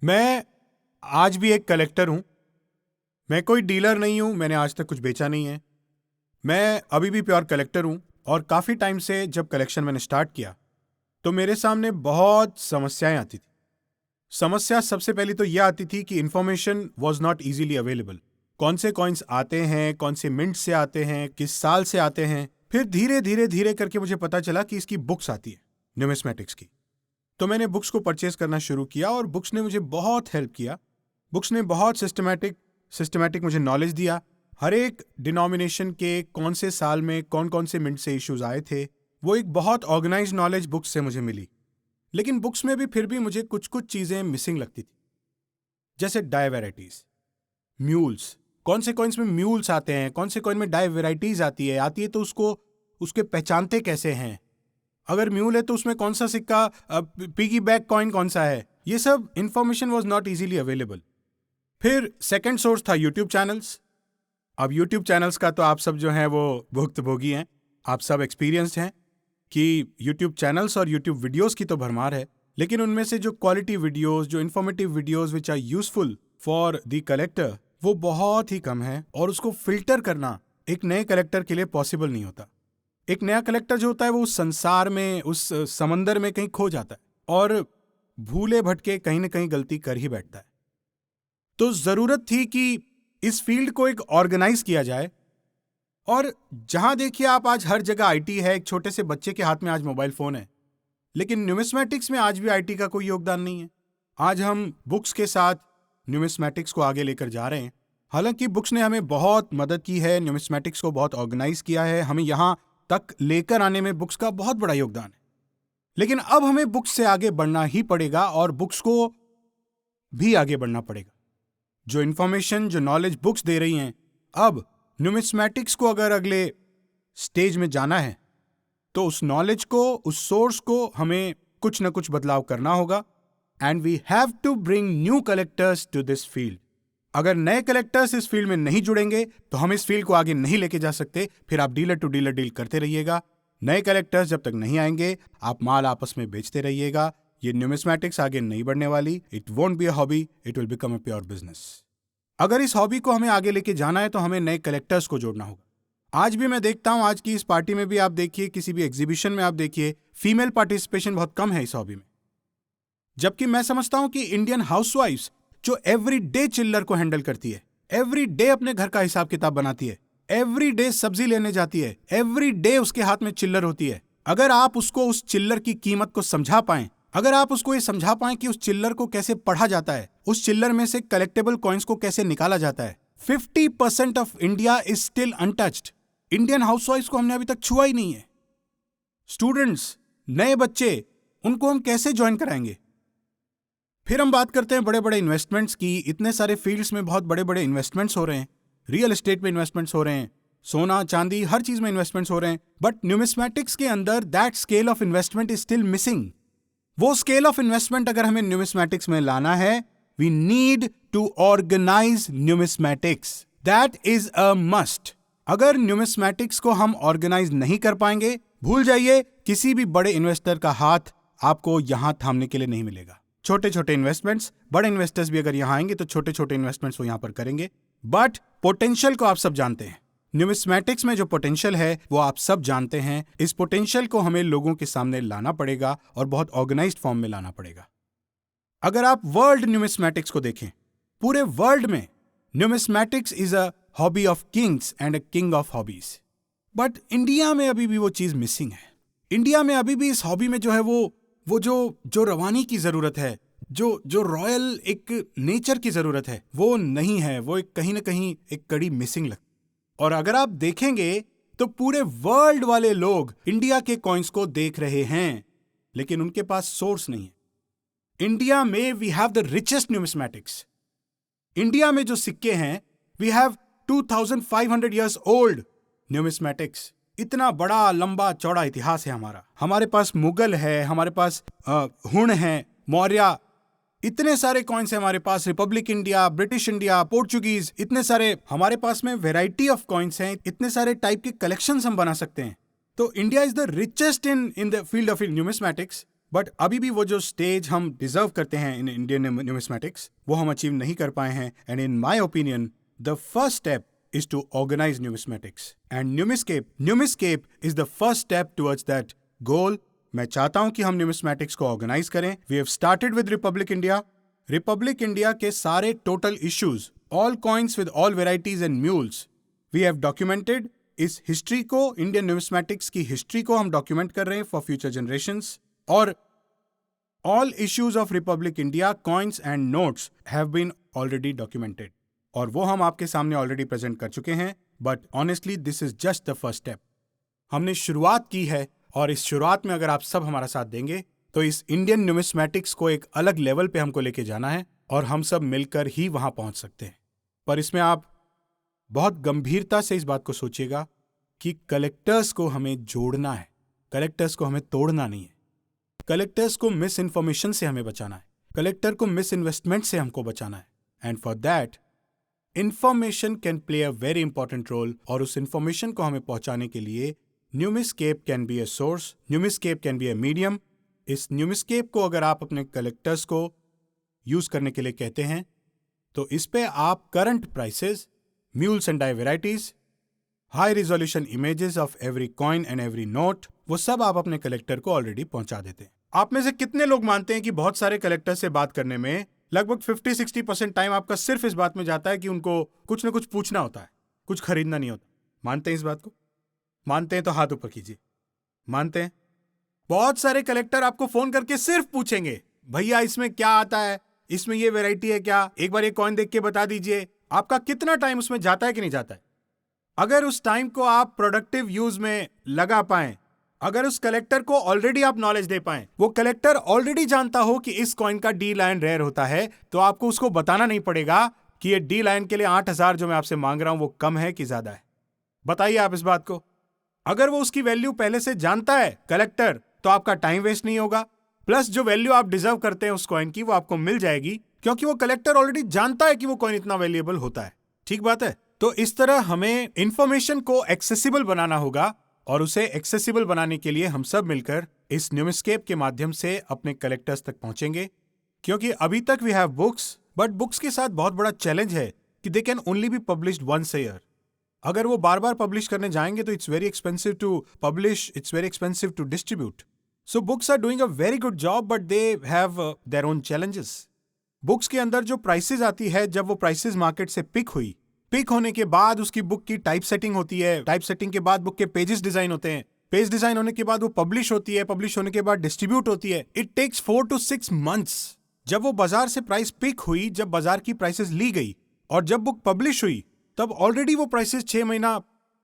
मैं आज भी एक कलेक्टर हूं। मैं कोई डीलर नहीं हूं, मैंने आज तक कुछ बेचा नहीं है। मैं अभी भी प्योर कलेक्टर हूं। और काफ़ी टाइम से जब कलेक्शन मैंने स्टार्ट किया तो मेरे सामने बहुत समस्याएं आती थी। समस्या सबसे पहली तो यह आती थी कि information was not easily available. कौन से कॉइन्स आते हैं, कौन से मिंट से आते हैं, किस साल से आते हैं। फिर धीरे धीरे धीरे करके मुझे पता चला कि इसकी बुक्स आती है, न्यूमिस्मेटिक्स की। तो मैंने बुक्स को परचेज करना शुरू किया और बुक्स ने मुझे बहुत हेल्प किया। बुक्स ने बहुत सिस्टमैटिक मुझे नॉलेज दिया। हर एक डिनोमिनेशन के कौन से साल में कौन कौन से मिंट से इश्यूज आए थे, वो एक बहुत ऑर्गेनाइज नॉलेज बुक्स से मुझे मिली। लेकिन बुक्स में भी फिर भी मुझे कुछ कुछ चीज़ें मिसिंग लगती थी, जैसे डाई वेराइटीज, म्यूल्स। कौन से कॉइन्स में म्यूल्स आते हैं, कौन से कॉइन में डाई वेराइटीज आती है तो उसको उसके पहचानते कैसे हैं। अगर म्यूल है तो उसमें कौन सा सिक्का, पिगी बैक कॉइन कौन सा है, ये सब information was not easily available. फिर सेकंड सोर्स था यूट्यूब चैनल्स। अब यूट्यूब चैनल्स का तो आप सब जो हैं वो भुक्तभोगी हैं, आप सब एक्सपीरियंस्ड हैं कि यूट्यूब चैनल्स और यूट्यूब वीडियोस की तो भरमार है, लेकिन उनमें से जो क्वालिटी वीडियोस, जो informative videos which are useful for the collector, वो बहुत ही कम है। और उसको फिल्टर करना एक नए कलेक्टर के लिए पॉसिबल नहीं होता। एक नया कलेक्टर जो होता है वो उस संसार में, उस समंदर में कहीं खो जाता है और भूले भटके कहीं ना कहीं गलती कर ही बैठता है। तो जरूरत थी कि इस फील्ड को एक ऑर्गेनाइज किया जाए। और जहां देखिए आप, आज हर जगह आईटी है। एक छोटे से बच्चे के हाथ में आज मोबाइल फोन है, लेकिन न्यूमिस्मेटिक्स में आज भी आईटी का कोई योगदान नहीं है। आज हम बुक्स के साथ न्यूमिस्मेटिक्स को आगे लेकर जा रहे हैं। हालांकि बुक्स ने हमें बहुत मदद की है, न्यूमिस्मेटिक्स को बहुत ऑर्गेनाइज किया है, हमें यहां तक लेकर आने में बुक्स का बहुत बड़ा योगदान है। लेकिन अब हमें बुक्स से आगे बढ़ना ही पड़ेगा और बुक्स को भी आगे बढ़ना पड़ेगा। जो इंफॉर्मेशन, जो नॉलेज बुक्स दे रही हैं, अब न्यूमिस्मेटिक्स को अगर अगले स्टेज में जाना है तो उस नॉलेज को, उस सोर्स को हमें कुछ ना कुछ बदलाव करना होगा। And we have to bring new collectors to this field. अगर नए कलेक्टर्स इस फील्ड में नहीं जुड़ेंगे तो हम इस फील्ड को आगे नहीं लेके जा सकते। फिर आप डीलर टू डीलर डील करते रहिएगा। नए कलेक्टर्स जब तक नहीं आएंगे, आप माल आपस में बेचते रहिएगा। ये न्यूमिस्मेटिक्स आगे नहीं बढ़ने वाली। It won't be a hobby, it will become a pure business. अगर इस हॉबी को हमें आगे लेके जाना है तो हमें नए कलेक्टर्स को जोड़ना होगा। आज भी मैं देखता हूं, आज की इस पार्टी में भी आप देखिए, किसी भी एग्जीबिशन में आप देखिए, फीमेल पार्टिसिपेशन बहुत कम है इस हॉबी में। जबकि मैं समझता हूं कि इंडियन हाउसवाइफ्स जो एवरी डे चिल्लर को हैंडल करती है, एवरी डे अपने घर का हिसाब किताब बनाती है, एवरी डे सब्जी लेने जाती है, एवरी डे उसके हाथ में चिल्लर होती है, अगर आप उसको उस चिल्लर की कीमत को समझा पाएं, अगर आप उसको ये समझा पाएं कि उस चिल्लर को कैसे पढ़ा जाता है, उस चिल्लर में से कलेक्टेबल कॉइन्स को कैसे निकाला जाता है। 50% of India is still untouched. Indian हाउसवाइफ्स को हमने अभी तक छुआ ही नहीं है। स्टूडेंट्स, नए बच्चे, उनको हम कैसे ज्वाइन कराएंगे। फिर हम बात करते हैं बड़े बड़े इन्वेस्टमेंट्स की। इतने सारे फील्ड्स में बहुत बड़े बड़े इन्वेस्टमेंट्स हो रहे हैं। रियल एस्टेट में इन्वेस्टमेंट्स हो रहे हैं, सोना चांदी हर चीज में इन्वेस्टमेंट्स हो रहे हैं। बट न्यूमिस्मेटिक्स के अंदर that scale of investment is still missing. वो स्केल ऑफ इन्वेस्टमेंट अगर हमें न्यूमिस्मेटिक्स में लाना है, we need to organize numismatics. That is a must. अगर न्यूमिस्मेटिक्स को हम ऑर्गेनाइज नहीं कर पाएंगे, भूल जाइए, किसी भी बड़े इन्वेस्टर का हाथ आपको यहां थामने के लिए नहीं मिलेगा। छोटे छोटे इन्वेस्टमेंट्स, बड़े इन्वेस्टर्स भी अगर यहां आएंगे तो छोटे छोटे इन्वेस्टमेंट्स वो यहां पर करेंगे। बट पोटेंशियल को आप सब जानते हैं। न्यूमिस्मेटिक्स में जो पोटेंशियल है वो आप सब जानते हैं। इस पोटेंशियल को हमें लोगों के सामने लाना पड़ेगा और बहुत ऑर्गेनाइज्ड फॉर्म में लाना पड़ेगा। अगर आप वर्ल्ड न्यूमिस्मेटिक्स को देखें, पूरे वर्ल्ड में numismatics is a hobby of Kings and a king of hobbies. But India में अभी भी वो चीज मिसिंग है। इंडिया में अभी भी इस हॉबी में जो है वो जो रवानी की जरूरत है, जो रॉयल एक नेचर की जरूरत है, वो नहीं है। वो एक कहीं ना कहीं एक कड़ी मिसिंग लगती। और अगर आप देखेंगे तो पूरे वर्ल्ड वाले लोग इंडिया के कॉइन्स को देख रहे हैं, लेकिन उनके पास सोर्स नहीं है। इंडिया में we have the richest numismatics. India में जो सिक्के हैं, we have 2500 years old numismatics. इतना बड़ा लंबा चौड़ा इतिहास है हमारा। हमारे पास मुगल है, हमारे पास हुण है, मौर्य, इतने सारे कॉइन्स हैं हमारे पास। Republic India, British India, Portuguese, इतने सारे हमारे पास में वेराइटी ऑफ कॉइन्स हैं। इतने सारे टाइप के कलेक्शंस हम बना सकते हैं। तो India is the richest in the field of numismatics. But अभी भी वो जो स्टेज हम डिजर्व करते हैं इन इंडियन न्यूमिस्मेटिक्स वो हम अचीव नहीं कर पाए हैं. And in my opinion the first step is to organize numismatics. And Numiscape is the first step towards that goal. मैं चाहता हूं कि हम numismatics को organize करें. We have started with Republic India. Republic India के सारे total issues, all coins with all varieties and mules, we have documented. इस history को, Indian numismatics की history को हम document कर रहे हैं for future generations. और all issues of Republic India, coins and notes have been already documented. और वो हम आपके सामने ऑलरेडी प्रेजेंट कर चुके हैं. But honestly this is just the first step. हमने शुरुआत की है और इस शुरुआत में अगर आप सब हमारा साथ देंगे तो इस इंडियन न्यूमिस्मैटिक्स को एक अलग लेवल पे हमको लेके जाना है और हम सब मिलकर ही वहां पहुंच सकते हैं. पर इसमें आप बहुत गंभीरता से इस बात को सोचिएगा कि कलेक्टर्स को हमें जोड़ना है, कलेक्टर्स को हमें तोड़ना नहीं है. कलेक्टर्स को मिस इन्फॉर्मेशन से हमें बचाना है, कलेक्टर को मिस इन्वेस्टमेंट से हमको बचाना है. And for that information can play a very important role. और उस इंफॉर्मेशन को हमें पहुंचाने के लिए Numiscape can be a source, Numiscape can be a medium. इस न्यूमिस्केप को अगर आप अपने कलेक्टर्स को यूज करने के लिए कहते हैं तो इस पे आप current prices, mules and die varieties, high resolution images of every coin and every note, वो सब आप अपने कलेक्टर को ऑलरेडी पहुंचा देते हैं. आप में से कितने लोग मानते हैं कि बहुत सारे कलेक्टर से बात करने में लगभग 50-60% टाइम आपका सिर्फ इस बात में जाता है कि उनको कुछ ना कुछ पूछना होता है, कुछ खरीदना नहीं होता? मानते हैं इस बात को? मानते हैं तो हाथ ऊपर कीजिए. मानते हैं? बहुत सारे कलेक्टर आपको फोन करके सिर्फ पूछेंगे, भैया इसमें क्या आता है, इसमें ये वैरायटी है क्या, एक बार ये कॉइन देख के बता दीजिए. आपका कितना टाइम उसमें जाता है कि नहीं जाता है? अगर उस टाइम को आप प्रोडक्टिव यूज में लगा पाएं, अगर उस कलेक्टर को ऑलरेडी आप नॉलेज दे पाएं, वो कलेक्टर ऑलरेडी जानता हो कि इस कॉइन का डी लायन रेयर होता है, तो आपको उसको बताना नहीं पड़ेगा कि ये डी लायन के लिए 8,000 जो मैं आपसे मांग रहा हूं वो कम है कि ज्यादा है. बताइए आप इस बात को. अगर वो उसकी वैल्यू पहले से जानता है कलेक्टर, तो आपका टाइम वेस्ट नहीं होगा. प्लस जो वैल्यू आप डिजर्व करते हैं उस कॉइन की वो आपको मिल जाएगी, क्योंकि वो कलेक्टर ऑलरेडी जानता है कि वो कॉइन इतना वैल्यूएबल होता है. ठीक बात है? तो इस तरह हमें इंफॉर्मेशन को एक्सेसिबल बनाना होगा और उसे एक्सेसिबल बनाने के लिए हम सब मिलकर इस न्यूमिस्केप के माध्यम से अपने कलेक्टर्स तक पहुंचेंगे. क्योंकि अभी तक we have books, but books के साथ बहुत बड़ा चैलेंज है कि they can only be published once a year. अगर वो बार बार पब्लिश करने जाएंगे तो it's very expensive to publish, it's very expensive to distribute. So books are doing a very good job, but they have their own challenges. Books के अंदर जो प्राइसेस आती है, जब वो प्राइसेस मार्केट से पिक होने के बाद उसकी बुक की टाइप सेटिंग होती है, टाइप सेटिंग के बाद बुक के पेजेस डिजाइन होते हैं, पेज डिजाइन होने के बाद वो पब्लिश होती है, पब्लिश होने के बाद डिस्ट्रीब्यूट होती है. It takes 4 to 6 months. जब वो बाजार से प्राइस पिक हुई, जब बाजार की प्राइसेस ली गई और जब बुक पब्लिश हुई, तब ऑलरेडी वो प्राइसेस 6 महीना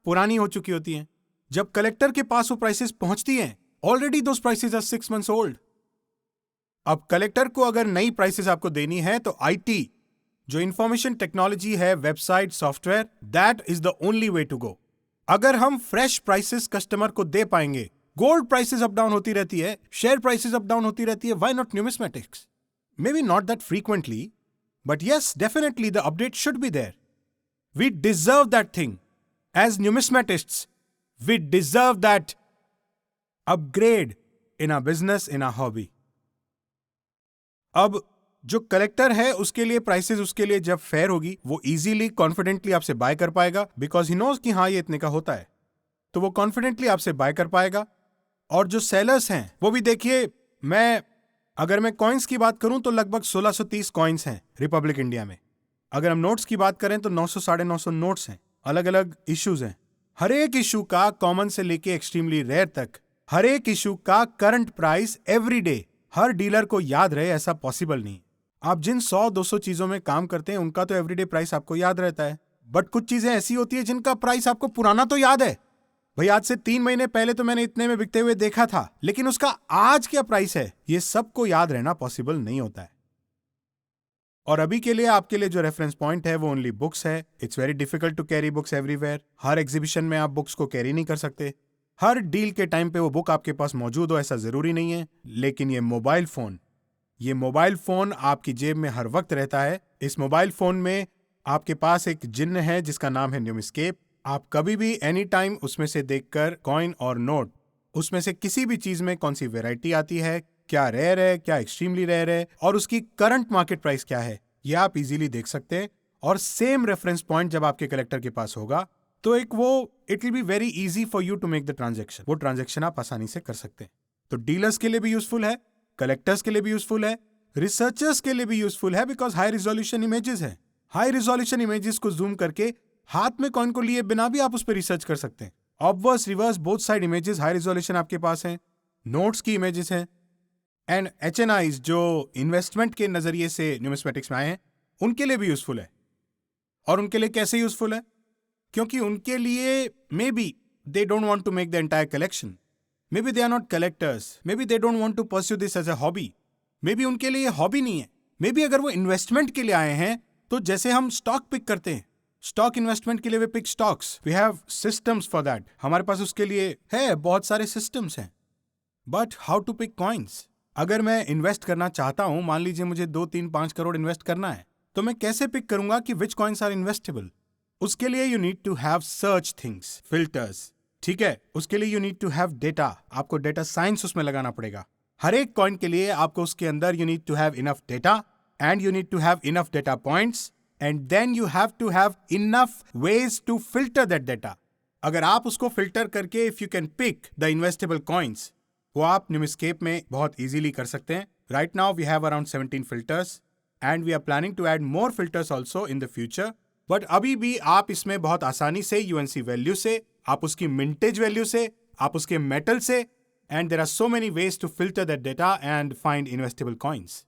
पुरानी हो चुकी होती हैं. जब कलेक्टर के पास वो प्राइसेस पहुंचती हैं, already those prices are 6 months old. अब कलेक्टर को अगर नई प्राइसेस आपको देनी है तो आईटी, जो इंफॉर्मेशन टेक्नोलॉजी है, website, software, that is the only way to go. अगर हम फ्रेश प्राइसेस कस्टमर को दे पाएंगे, गोल्ड प्राइसेस अप डाउन होती रहती है, शेयर प्राइसेस अप डाउन होती रहती है, why not numismatics? Maybe not that frequently, but yes, definitely the update should be there. We deserve that thing. As numismatists, we deserve that upgrade in our business, in our hobby. अब जो collector है उसके लिए prices, उसके लिए जब fair होगी, वो इजीली कॉन्फिडेंटली आपसे बाय कर पाएगा, बिकॉज ही नोज कि हाँ ये इतने का होता है, तो वो कॉन्फिडेंटली आपसे बाय कर पाएगा. और जो सेलर्स हैं वो भी देखिए, अगर मैं कॉइन्स की बात करूं तो लगभग 1630 कॉइन्स हैं रिपब्लिक इंडिया में. अगर हम नोट्स की बात करें तो 900-950 नोट्स हैं, अलग अलग इश्यूज हैं. हर एक इशू का, कॉमन से लेके एक्सट्रीमली रेयर तक, हर एक इशू का करंट प्राइस एवरी डे हर डीलर को याद रहे, ऐसा पॉसिबल नहीं. आप जिन 100-200 चीजों में काम करते हैं उनका तो एवरीडे प्राइस आपको याद रहता है, बट कुछ चीजें ऐसी होती है जिनका प्राइस आपको पुराना तो याद है. भाई आज से 3 महीने पहले तो मैंने इतने में बिकते हुए देखा था, लेकिन उसका आज क्या प्राइस है ये सबको याद रहना पॉसिबल नहीं होता है. और अभी के लिए आपके लिए जो रेफरेंस पॉइंट है वो ओनली बुक्स है. It's very difficult to carry books everywhere. हर एग्जीबिशन में आप बुक्स को कैरी नहीं कर सकते. हर डील के टाइम पे वो बुक आपके पास मौजूद हो ऐसा जरूरी नहीं है. लेकिन ये मोबाइल फोन आपकी जेब में हर वक्त रहता है. इस मोबाइल फोन में आपके पास एक जिन्न है जिसका नाम है न्यूमिस्केप. आप कभी भी एनी टाइम उसमें से देखकर कॉइन और नोट, उसमें से किसी भी चीज में कौन सी वैरायटी आती है, क्या रेयर है, क्या एक्सट्रीमली रेयर है, और उसकी करंट मार्केट प्राइस क्या है, ये आप इजीली देख सकते हैं। और सेम रेफरेंस पॉइंट जब आपके कलेक्टर के पास होगा तो एक वो it will be very easy for you to make the transaction. वो ट्रांजेक्शन आप आसानी से कर सकते हैं। तो डीलर्स के लिए भी यूजफुल है, कलेक्टर्स के लिए भी यूजफुल है, रिसर्चर्स के लिए भी यूजफुल है, बिकॉज हाई रिजोल्यूशन इमेजेस है। हाई रिजोल्यूशन इमेजेस को जूम करके हाथ में कॉइन को लिए बिना भी आप उस पर रिसर्च कर सकते हैं। ऑब्वर्स, reverse, both side images high resolution आपके पास हैं, नोट्स की इमेजेस हैं। एंड HNIs जो इन्वेस्टमेंट के नजरिए से न्यूमिस्मेटिक्स में आए हैं, उनके लिए भी यूजफुल है। और उनके लिए कैसे यूजफुल है? क्योंकि उनके लिए maybe they don't want to make the entire collection, maybe they are not collectors, maybe they don't want to pursue this as a hobby, maybe उनके लिए हॉबी नहीं है, may be अगर वो investment के लिए आए हैं तो जैसे हम स्टॉक पिक करते हैं, स्टॉक इन्वेस्टमेंट के लिए we pick stocks, we have systems for that, हमारे पास उसके लिए है, बहुत सारे सिस्टम्स हैं। But how to pick coins? अगर मैं इन्वेस्ट करना चाहता हूं, मान लीजिए मुझे 2, 3, 5 करोड़ इन्वेस्ट करना है, तो मैं कैसे पिक करूंगा कि विच कॉइन्स आर इन्वेस्टेबल? उसके लिए you need to have search things, filters, ठीक है। उसके लिए you need to have data, आपको डेटा साइंस उसमें लगाना पड़ेगा। हर एक कॉइन के लिए आपको उसके अंदर you need to have enough data and you need to have enough data points and then you have to have enough ways to filter that data. अगर आप उसको फिल्टर करके if you can pick the investable coins, वो आप न्यूमिस्केप में बहुत easily कर सकते हैं। Right now we have around 17 filters and we are planning to add more filters also in the future. But अभी भी आप इसमें बहुत आसानी से यूएनसी वैल्यू से, आप उसकी मिंटेज वैल्यू से, आप उसके मेटल से, and there are so many ways to filter that data and find investable coins.